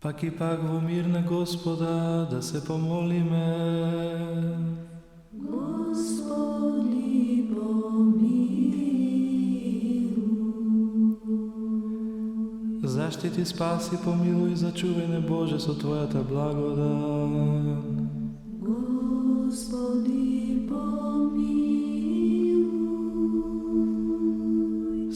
Пак и пак во мир на Господа да се помолиме. Господи, помилуй. Заштити, спаси, помилуй, зачувај не Боже со Твојата благодат. Господи, помилуй.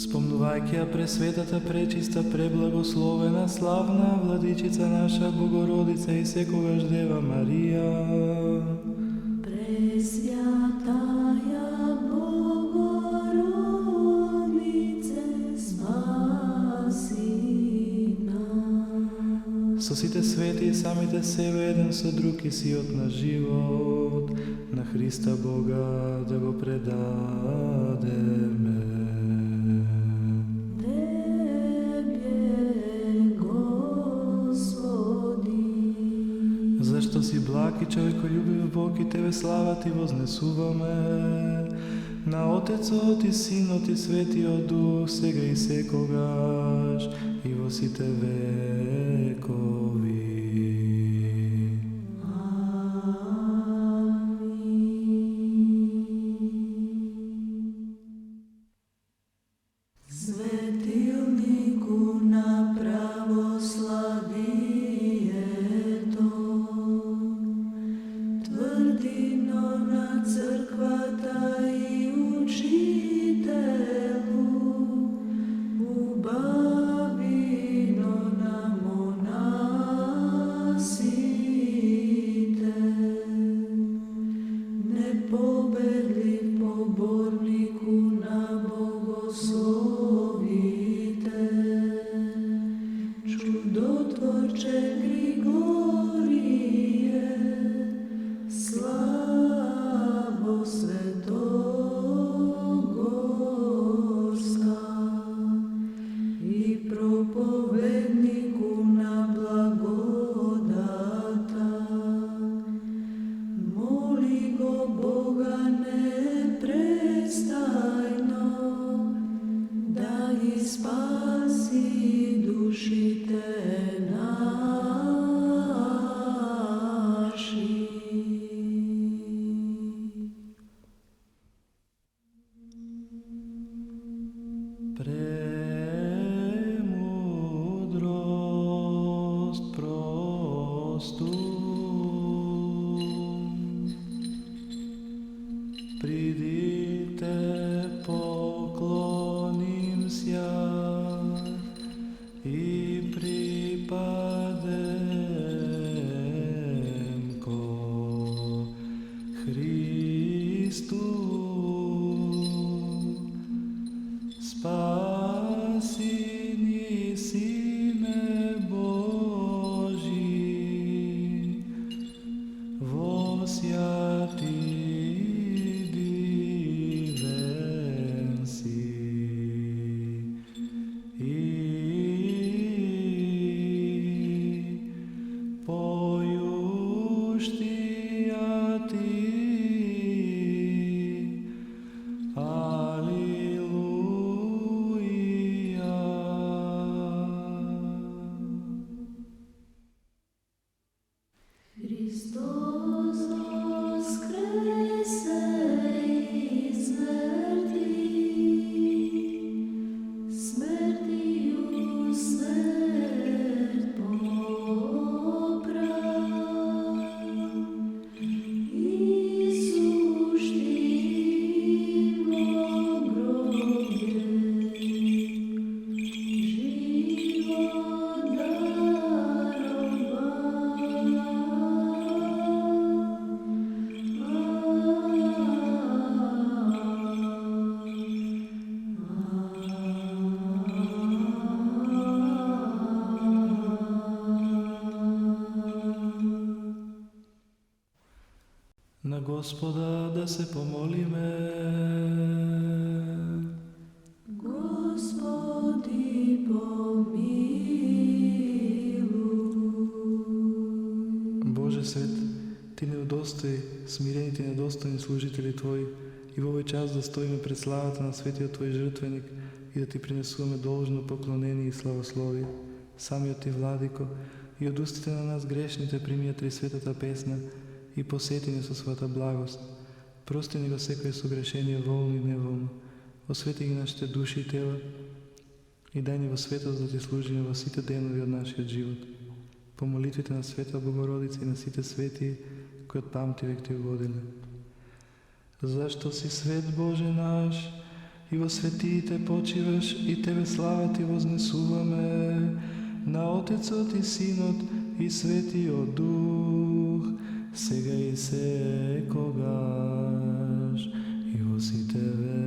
Спомнувајќи ја пресветата, пречиста, преблагословена, славна Владичица наша Богородица и секогаш Дева Марија, Пресвятая Богородице, спаси нас. со сите свети и самите себе еден со друг и сиот на живот, на Христа Бога да го предадеме. Зашто си благ и човеколюбив Бог и Тебе слава Ти вознесуваме, на Отецот и Синот и Светиот Дух, сега и секогаш и во сите векови. Светилнику на православието, тврдино на црквата и учителу, убавино на монасите, непобедлив поборнику на богословите, чудотворче Григорije, славо Светогорска и проповеднику на благодата, моли го Бога непрестајно да ги спаси душите наши. Премудрост просту, придите поклоним ся и припадем ко Христу. Спаси ни, Сине Божи, во святи дивен си и појуштија Ти. Христос воскресе из смерти, смертью смерть поправ, и сущий во гробе живот На Господа да се помолиме. Господи, помилуй. Боже свет, Ти не удостои смирените недостойни служители Твои и во овој час да стоиме пред славата на светиот Твој жртвеник и да Ти принесуваме должно поклонение и славословие. Самиот Ти, Владико, и од устите на нас грешните прими ја Трисветата песна и посети ни со својата благост. Прости ни го секој согрешение волно и неволно. Освети ги нашите души и тела и дај ни во светост да ти служиме во сите денови од нашиот живот. По молитвите на Света Богородица и на сите свети кои од памтивек ти угодиле. Зашто си свет Боже наш и во светиите почиваш и Тебе слава ти вознесуваме, на Отецот и Синот и Светиот Дух, сега и секогаш и во сите векови.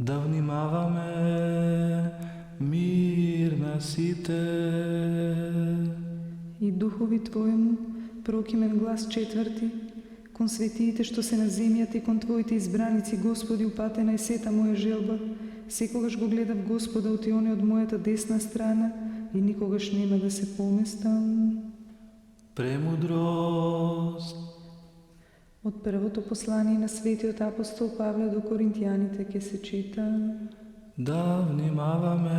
Да внимаваме, мир на сите. И духови Твоему прокимен глас четврти, кон светиите што се на земјата и кон Твоите избраници, Господи, упатена е сета моја желба. Секогаш го гледав Господа оти оне од мојата десна страна и никогаш нема да се поместам. Премудрост. Од првото послание на светиот апостол Павле до Коринтијаните ќе се чита. Да внимаваме.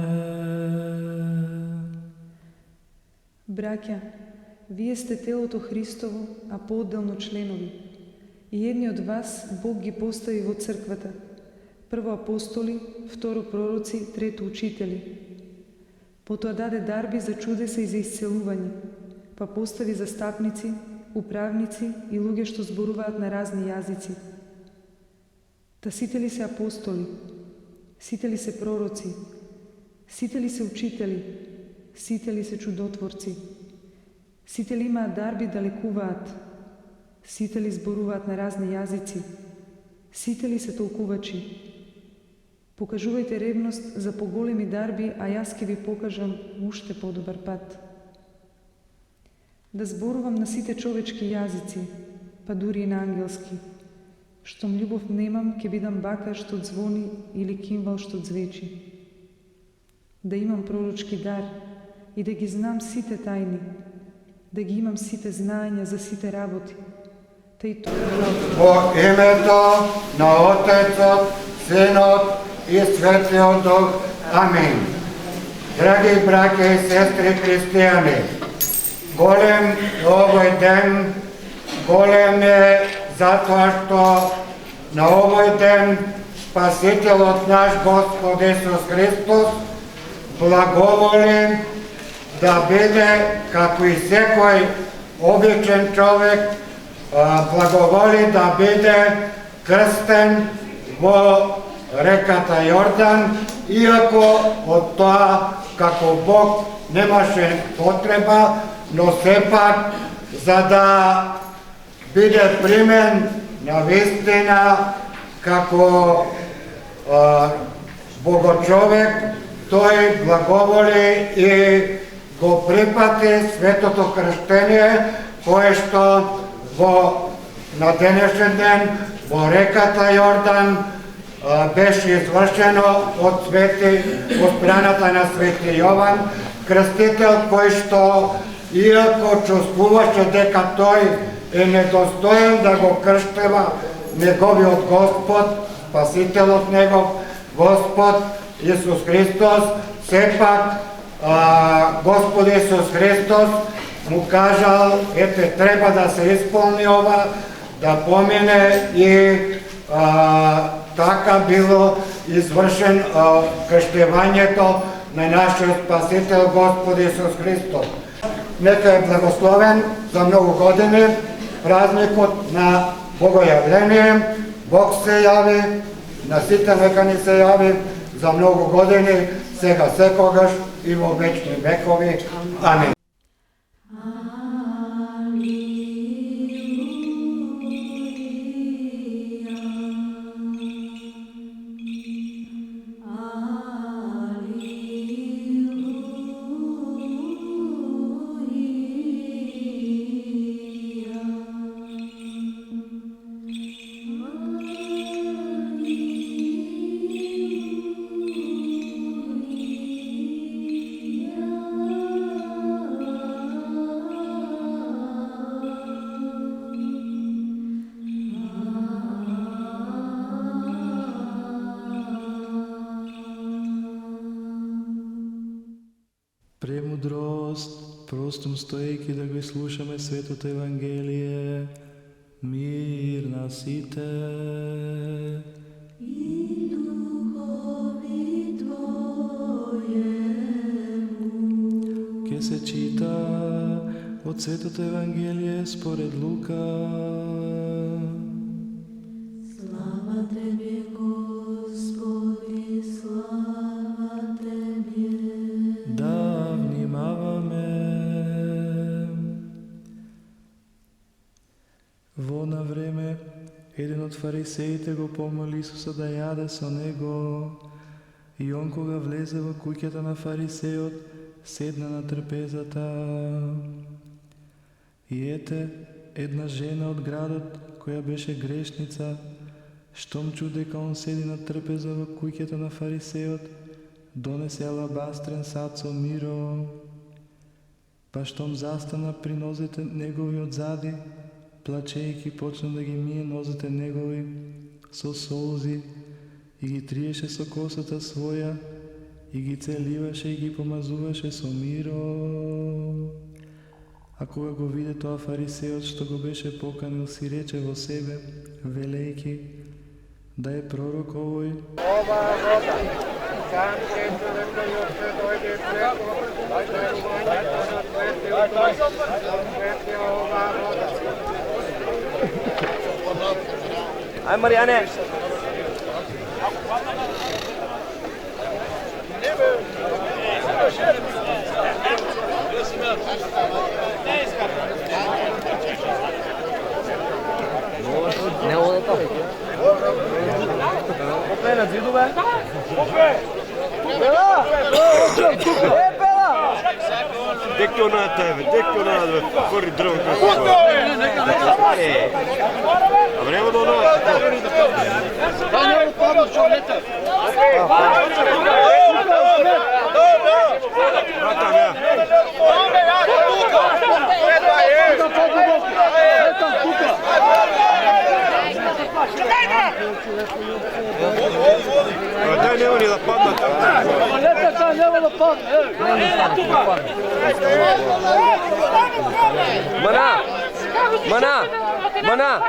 Браќа, вие сте телото Христово, а поотделно членови. И едни од вас Бог ги постави во црквата. Прво апостоли, второ пророци, трето учители. Потоа даде дарби за чудеса и за исцелување, па постави застапници, управници и луѓе што зборуваат на разни јазици. Та сите ли се апостоли, сите ли се пророци, сите ли се учители, сите ли се чудотворци, сите ли имаат дарби да лекуваат, сите ли зборуваат на разни јазици, сите ли се толкувачи. Покажувајте ревност за поголеми дарби, а јас ќе ви покажам уште подобар пат. Да зборувам на сите човечки јазици, па дури и на ангелски. Штом љубов немам, ќе бидам бака што звони или кимвал што звечи. Да имам пророчки дар и да ги знам сите тајни, да ги имам сите знаења за сите работи. Тај тоа Во името на Отецот, Синот и Светиот Дух. Амин. Драги браќа и сестри христијани, голем овој ден, голем е затоа што на овој ден Спасителот наш Господ Исус Христос благоволи да биде, како и секој обичен човек, благоволи да биде крстен во реката Јордан, иако од тоа како Бог немаше потреба, но сепак за да биде примен на вистина како богочовек, тој благоволи и го припати светото крштение, кое што на денешен ден во реката Јордан беше извршено од страната на Свети Јован Крстител, кој што, иако чувствуваше дека тој е недостоен да го крштева неговиот Господ, Спасителот негов, Господ Исус Христос, сепак Господ Исус Христос му кажал, ете, треба да се исполни ова, да помине и така било извршен крштевањето на нашиот Спасител Господ Исус Христос. Нека е благословен за многу години празникот на Богојавление. Бог се јави, на сите нека ни се јави за многу години, сега секогаш и во вечни векови. Амин. Премудрост, простом стоејќи да го слушаме Светото Евангелие, мир на сите. И духови Твоему. Ке се чита од Светото Евангелие според Лука. Слава Тебе, Господи, слава Тебе. Да внимаваме. Во она време, еден од фарисеите го помоли Исуса да јаде со него, и он кога влезе во куќата на фарисеот, седна на трпезата. И ете, една жена од градот, која беше грешница, штом чу дека он седи на трпеза во куќата на фарисеот, донесе алабастрен сад со миро, па штом застана при нозете негови одзади, плачејќи почна да ги мие нозете негови со солзи и ги триеше со косата своја и ги целиваше и ги помазуваше со миро. А кога го виде тоа фарисеот што го беше поканил, си рече во себе, велејќи, да е пророк овој. Ова вода, сам ќе човека јоше дојде Aj Mariane! Ne ovo da to. Opet na zidu, be? Bela! Bela! Dek to na tebe, kori drvo kako se a vremo da ono... Vratam ja. Daj nema ni da padne. Nema da padne. Mana,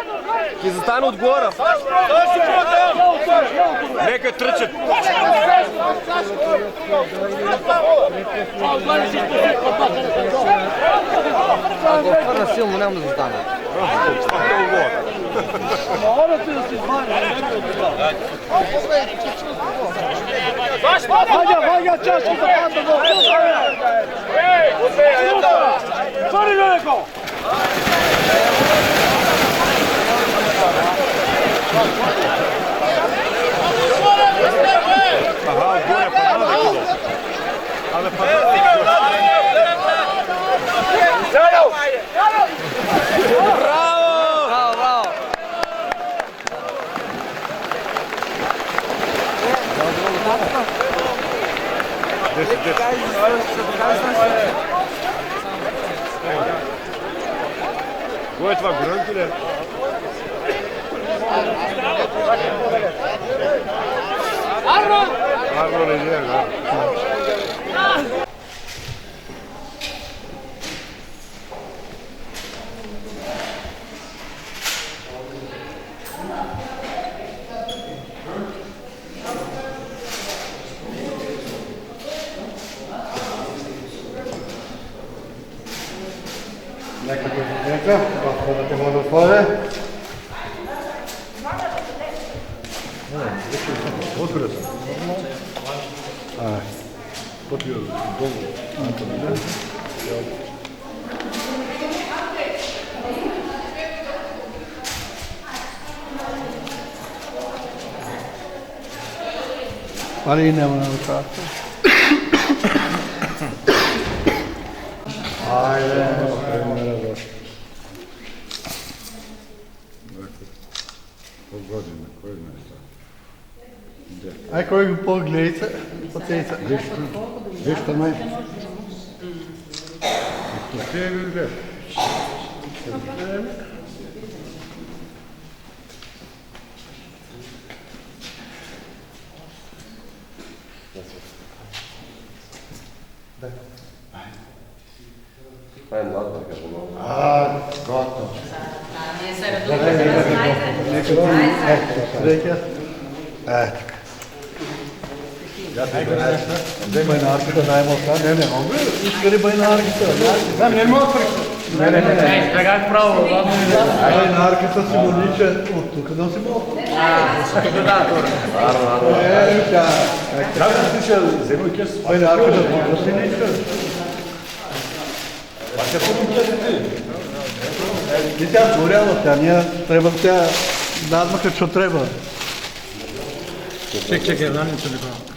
ki zastanu od gora. Neka trče. Ako prna silno, nemam da zastane. Morate da se zvanje. Vaga čaški da padne gol. Stvari veliko! Aha, gore pa nalazi. Ale pa nalazi. Bravo! Ko je tva grunk ili? Arno je njega. Neka presidenta, da te mogu otvore. Otvore sam. Potio dolu. Ali nema na kartu. Ajde. Aj koji pogledajte, potejte. Veš što me? Gdje je gdje? Gotovo. Zdaj bajnarkita dajmo sad. Ne, mogu. Iskari bajnarkita. Da, ne mogu. Ne. Pregaj pravo. Bajnarkita si boliče od tuka da si mogu. Dodator. Kako si će zemlju kjer si bajnarkita da si niče? Pa će pomoći ti. Ti tja gorjalo, tja nije treba tja nadmakati što treba. Čekaj, danim se ne pravi.